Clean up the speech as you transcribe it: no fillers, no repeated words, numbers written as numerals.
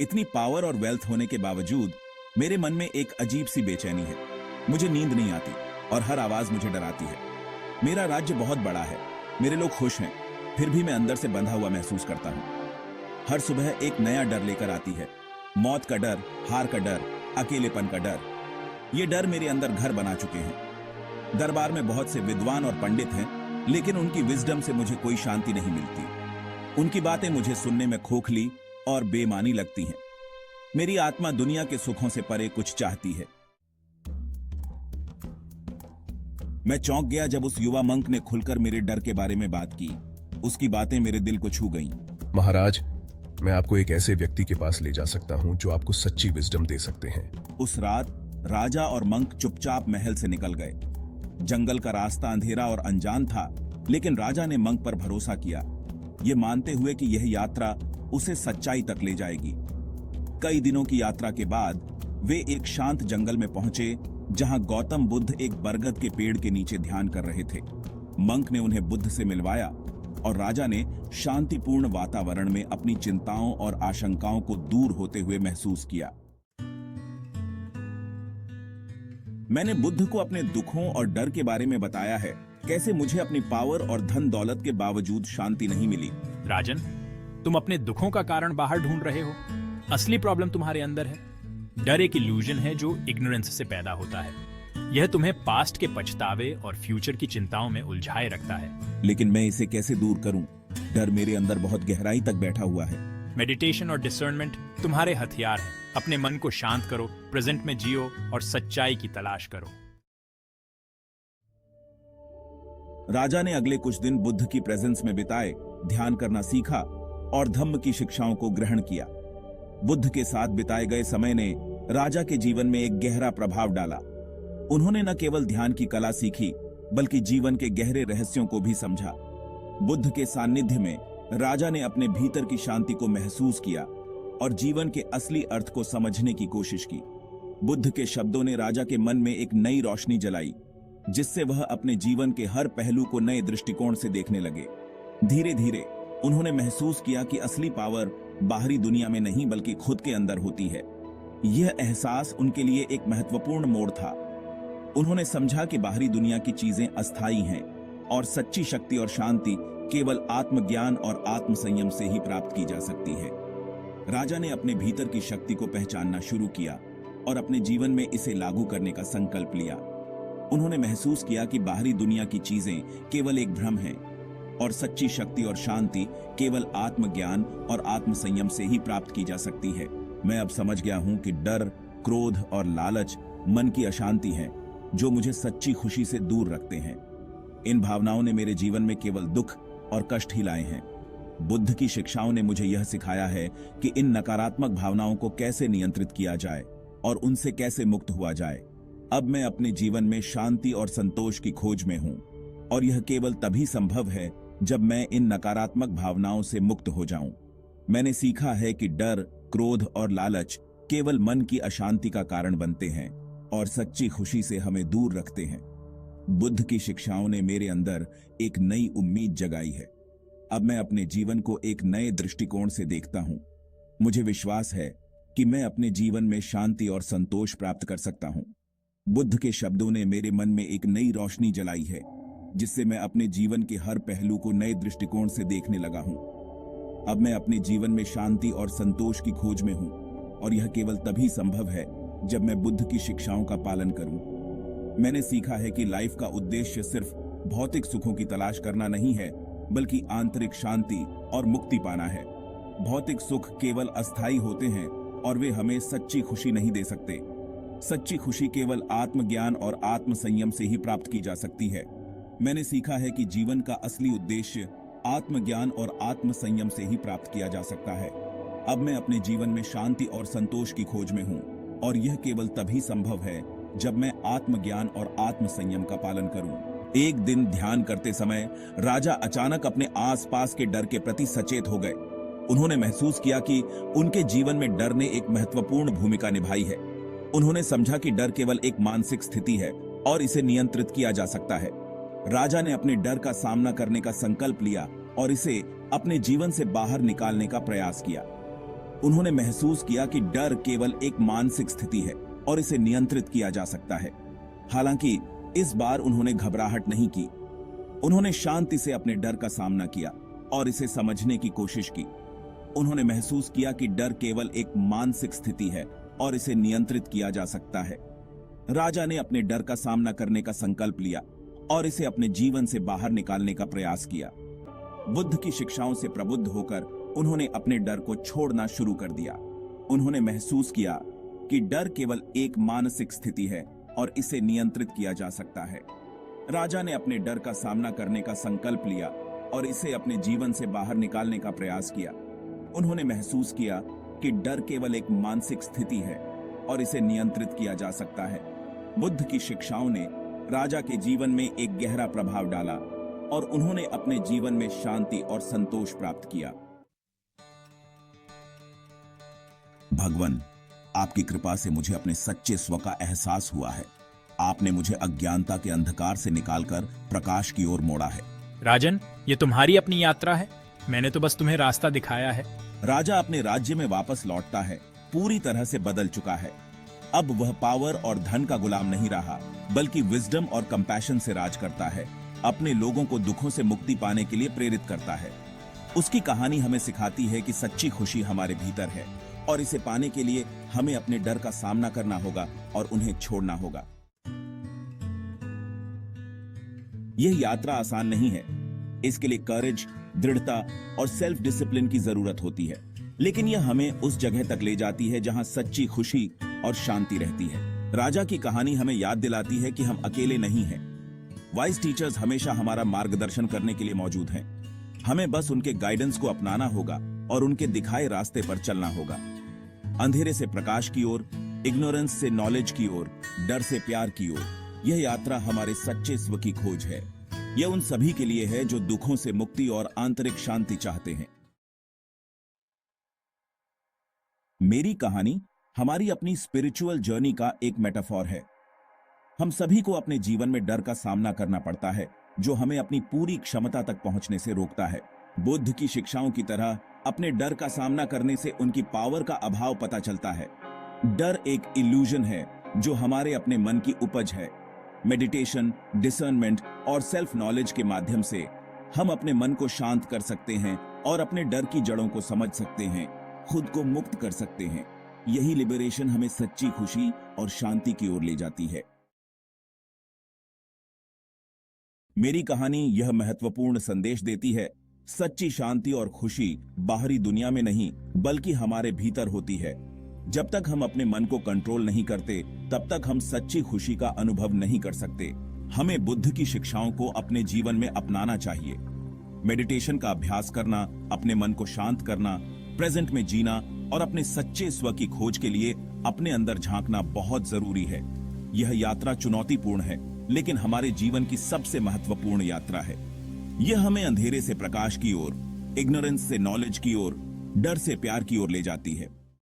इतनी पावर और वेल्थ होने के बावजूद मेरे मन में एक अजीब सी बेचैनी है। मुझे नींद नहीं आती और हर आवाज मुझे डराती है। मेरा राज्य बहुत बड़ा है, मेरे लोग खुश हैं, फिर भी मैं अंदर से बंधा हुआ महसूस करता हूँ। हर सुबह एक नया डर लेकर आती है। मौत का डर, हार का डर, अकेलेपन का डर। ये डर मेरे अंदर घर बना चुके हैं। दरबार में बहुत से विद्वान और पंडित हैं, लेकिन उनकी विजडम से मुझे कोई शांति नहीं मिलती। उनकी बातें मुझे सुनने में खोखली और बेमानी लगती हैं। मेरी आत्मा दुनिया के सुखों से परे कुछ चाहती है। मैं चौंक गया जब उस युवा मंक ने खुलकर मेरे डर के बारे में बात की। उसकी बातें मेरे दिल को छू गईं। महाराज, मैं आपको एक ऐसे व्यक्ति के पास ले जा सकता हूं जो आपको सच्ची विजडम दे सकते हैं। उस रात राजा और मंक चुपचाप महल से निकल गए। जंगल का रास्ता अंधेरा और अनजान था, लेकिन राजा ने मंक पर भरोसा किया, ये मानते हुए कि यह यात्रा उसे सच्चाई तक ले जाएगी। कई दिनों की यात्रा के बाद वे एक शांत जंगल में पहुंचे, जहां गौतम बुद्ध एक बरगद के पेड़ के नीचे ध्यान कर रहे थे। मंक ने उन्हें बुद्ध से मिलवाया और राजा ने शांतिपूर्ण वातावरण में अपनी चिंताओं और आशंकाओं को दूर होते हुए महसूस किया। मैंने बुद्ध को अपने दुखों और डर के बारे में बताया है, कैसे मुझे अपनी पावर और धन दौलत के बावजूद शांति नहीं मिली। राजन, तुम अपने दुखों का कारण बाहर ढूंढ रहे हो। असली प्रॉब्लम तुम्हारे अंदर है। डर एक इल्यूजन है जो इग्नोरेंस से पैदा होता है। यह तुम्हें पास्ट के पछतावे और फ्यूचर की चिंताओं में उलझाए रखता है। लेकिन मैं इसे कैसे दूर करूं? डर मेरे अंदर बहुत गहराई तक बैठा हुआ है। मेडिटेशन और डिसर्नमेंट तुम्हारे हथियार हैं। अपने मन को शांत करो, प्रेजेंट में जियो और सच्चाई की तलाश करो। राजा ने अगले कुछ दिन बुद्ध की प्रेजेंस में बिताए, ध्यान करना सीखा और धम्म की शिक्षाओं को ग्रहण किया। बुद्ध के साथ बिताए गए समय ने राजा के जीवन में एक गहरा प्रभाव डाला। उन्होंने न केवल ध्यान की कला सीखी, बल्कि जीवन के गहरे रहस्यों को भी समझा। बुद्ध के सानिध्य में राजा ने अपने भीतर की शांति को महसूस किया और जीवन के असली अर्थ को समझने की कोशिश की। बुद्ध के शब्दों ने राजा के मन में एक नई रोशनी जलाई, जिससे वह अपने जीवन के हर पहलू को नए दृष्टिकोण से देखने लगे। धीरे धीरे उन्होंने महसूस किया कि असली पावर बाहरी दुनिया में नहीं, बल्कि खुद के अंदर होती है। यह एहसास उनके लिए एक महत्वपूर्ण मोड़ था। उन्होंने समझा कि बाहरी दुनिया की चीजें अस्थायी हैं और सच्ची शक्ति और शांति केवल आत्मज्ञान और आत्मसंयम से ही प्राप्त की जा सकती है। राजा ने अपने भीतर की शक्ति को पहचानना शुरू किया और अपने जीवन में इसे लागू करने का संकल्प लिया। उन्होंने महसूस किया कि बाहरी दुनिया की चीजें केवल एक भ्रम है और सच्ची शक्ति और शांति केवल आत्मज्ञान और आत्मसंयम से ही प्राप्त की जा सकती है। मैं अब समझ गया हूं कि डर, क्रोध और लालच मन की अशांति है, जो मुझे सच्ची खुशी से दूर रखते हैं। इन भावनाओं ने मेरे जीवन में केवल दुख और कष्ट ही लाए हैं। बुद्ध की शिक्षाओं ने मुझे यह सिखाया है कि इन नकारात्मक भावनाओं को कैसे नियंत्रित किया जाए और उनसे कैसे मुक्त हुआ जाए। अब मैं अपने जीवन में शांति और संतोष की खोज में हूं, और यह केवल तभी संभव है जब मैं इन नकारात्मक भावनाओं से मुक्त हो जाऊं। मैंने सीखा है कि डर, क्रोध और लालच केवल मन की अशांति का कारण बनते हैं और सच्ची खुशी से हमें दूर रखते हैं। बुद्ध की शिक्षाओं ने मेरे अंदर एक नई उम्मीद जगाई है। अब मैं अपने जीवन को एक नए दृष्टिकोण से देखता हूं। मुझे विश्वास है कि मैं अपने जीवन में शांति और संतोष प्राप्त कर सकता हूं। बुद्ध के शब्दों ने मेरे मन में एक नई रोशनी जलाई है, जिससे मैं अपने जीवन के हर पहलू को नए दृष्टिकोण से देखने लगा हूं। अब मैं अपने जीवन में शांति और संतोष की खोज में हूं, और यह केवल तभी संभव है जब मैं बुद्ध की शिक्षाओं का पालन करूं। मैंने सीखा है कि लाइफ का उद्देश्य सिर्फ भौतिक सुखों की तलाश करना नहीं है, बल्कि आंतरिक शांति और मुक्ति पाना है। भौतिक सुख केवल अस्थायी होते हैं और वे हमें सच्ची खुशी नहीं दे सकते। सच्ची खुशी केवल आत्मज्ञान और आत्मसंयम से ही प्राप्त की जा सकती है। मैंने सीखा है कि जीवन का असली उद्देश्य आत्मज्ञान और आत्मसंयम से ही प्राप्त किया जा सकता है। अब मैं अपने जीवन में शांति और संतोष की खोज में हूं, और यह केवल तभी संभव है जब मैं आत्मज्ञान और आत्मसंयम का पालन करूं। एक दिन ध्यान करते समय राजा अचानक अपने आसपास के डर के प्रति सचेत हो गए। उन्होंने महसूस किया कि उनके जीवन में डर ने एक महत्वपूर्ण भूमिका निभाई है। उन्होंने समझा कि डर केवल एक मानसिक स्थिति है और इसे नियंत्रित किया जा सकता है। राजा ने अपने डर का सामना करने का संकल्प लिया और इसे अपने जीवन से बाहर निकालने का प्रयास किया। उन्होंने महसूस किया कि डर केवल एक मानसिक स्थिति है और इसे नियंत्रित किया जा सकता है। हालांकि इस बार उन्होंने घबराहट नहीं की। उन्होंने शांति से अपने डर का सामना किया और इसे समझने की कोशिश की। उन्होंने महसूस किया कि डर केवल एक मानसिक स्थिति है और इसे नियंत्रित किया जा सकता है। राजा ने अपने डर का सामना करने का संकल्प लिया और इसे अपने जीवन से बाहर निकालने का प्रयास किया। बुद्ध की शिक्षाओं से प्रबुद्ध होकर उन्होंने अपने डर को छोड़ना शुरू कर दिया। उन्होंने महसूस किया कि डर केवल एक मानसिक स्थिति है और इसे नियंत्रित किया जा सकता है। राजा ने अपने डर का सामना करने का संकल्प लिया और इसे अपने जीवन से बाहर निकालने का प्रयास किया। उन्होंने महसूस किया कि डर केवल एक मानसिक स्थिति है और इसे नियंत्रित किया जा सकता है। बुद्ध की शिक्षाओं ने राजा के जीवन में एक गहरा प्रभाव डाला और उन्होंने अपने जीवन में शांति और संतोष प्राप्त किया। भगवान, आपकी कृपा से मुझे अपने सच्चे स्व का एहसास हुआ है। आपने मुझे अज्ञानता के अंधकार से निकालकर प्रकाश की ओर मोड़ा है। राजन, ये तुम्हारी अपनी यात्रा है, मैंने तो बस तुम्हें रास्ता दिखाया है। राजा अपने राज्य में वापस लौटता है, पूरी तरह से बदल चुका है। अब वह पावर और धन का गुलाम नहीं रहा, बल्कि विजडम और कंपैशन से राज करता है। अपने लोगों को दुखों से मुक्ति पाने के लिए प्रेरित करता है। उसकी कहानी हमें सिखाती है कि सच्ची खुशी हमारे भीतर है और इसे पाने के लिए हमें अपने डर का सामना करना होगा और उन्हें छोड़ना होगा। यह यात्रा आसान नहीं है। इसके लिए करेज, दृढ़ता और सेल्फ डिसिप्लिन की जरूरत होती है, लेकिन यह हमें उस जगह तक ले जाती है जहां सच्ची खुशी और शांति रहती है। राजा की कहानी हमें याद दिलाती है कि हम अकेले नहीं हैं। वाइज टीचर्स हमेशा हमारा मार्गदर्शन करने के लिए मौजूद हैं। हमें बस उनके गाइडेंस को अपनाना होगा और उनके दिखाए रास्ते पर चलना होगा। अंधेरे से प्रकाश की ओर, इग्नोरेंस से नॉलेज की ओर, डर से प्यार की ओर, यह यात्रा हमारे सच्चे स्व की खोज है। यह उन सभी के लिए है जो दुखों से मुक्ति और आंतरिक शांति चाहते हैं। मेरी कहानी हमारी अपनी स्पिरिचुअल जर्नी का एक मेटाफॉर है। हम सभी को अपने जीवन में डर का सामना करना पड़ता है, जो हमें अपनी पूरी क्षमता तक पहुंचने से रोकता है। बुद्ध की शिक्षाओं की तरह अपने डर का सामना करने से उनकी पावर का अभाव पता चलता है। डर एक इल्यूजन है जो हमारे अपने मन की उपज है। मेडिटेशन, डिसर्नमेंट और सेल्फ नॉलेज के माध्यम से हम अपने मन को शांत कर सकते हैं और अपने डर की जड़ों को समझ सकते हैं, खुद को मुक्त कर सकते हैं। यही लिबरेशन हमें सच्ची खुशी और शांति की ओर ले जाती है। मेरी कहानी यह महत्वपूर्ण संदेश देती है, सच्ची शांति और खुशी बाहरी दुनिया में नहीं, बल्कि हमारे भीतर होती है। जब तक हम अपने मन को कंट्रोल नहीं करते, तब तक हम सच्ची खुशी का अनुभव नहीं कर सकते। हमें बुद्ध की शिक्षाओं को अपने जीवन में अपनाना चाहिए। मेडिटेशन का अभ्यास करना, अपने मन को शांत करना, प्रेजेंट में जीना और अपने सच्चे स्व की खोज के लिए अपने अंदर झांकना बहुत जरूरी है। यह यात्रा चुनौतीपूर्ण है, लेकिन हमारे जीवन की सबसे महत्वपूर्ण यात्रा है। यह हमें अंधेरे से प्रकाश की ओर, इग्नोरेंस से नॉलेज की ओर, डर से प्यार की ओर ले जाती है।